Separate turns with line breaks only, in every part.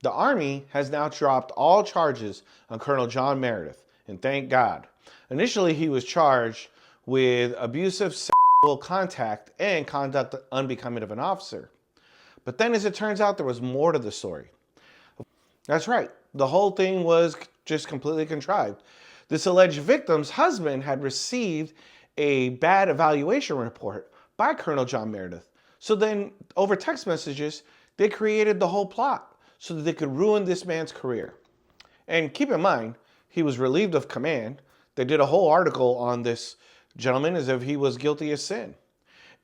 The Army has now dropped all charges on Colonel John Meredith, and thank God. Initially, he was charged with abusive sexual contact and conduct unbecoming of an officer. But then, as it turns out, there was more to the story. That's right, the whole thing was just completely contrived. This alleged victim's husband had received a bad evaluation report by Colonel John Meredith. So then, over text messages, they created the whole plot so that they could ruin this man's career. And keep in mind, he was relieved of command. They did a whole article on this gentleman as if he was guilty as sin.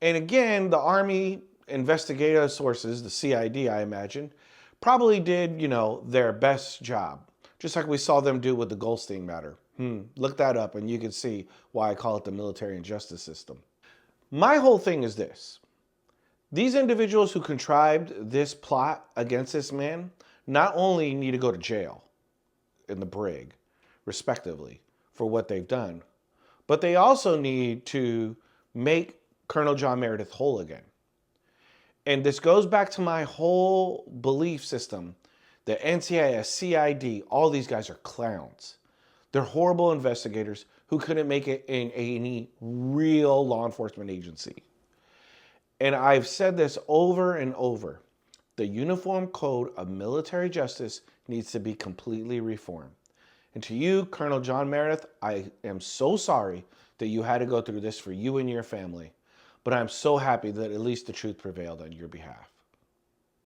And again, the Army investigative sources, the CID, I imagine, probably did, their best job. Just like we saw them do with the Goldstein matter. Look that up and you can see why I call it the military and justice system. My whole thing is this. These individuals who contrived this plot against this man not only need to go to jail in the brig, respectively, for what they've done, but they also need to make Colonel John Meredith whole again. And this goes back to my whole belief system that NCIS, CID, all these guys are clowns. They're horrible investigators who couldn't make it in any real law enforcement agency. And I've said this over and over. The Uniform Code of Military Justice needs to be completely reformed. And to you, Colonel John Meredith, I am so sorry that you had to go through this for you and your family. But I'm so happy that at least the truth prevailed on your behalf.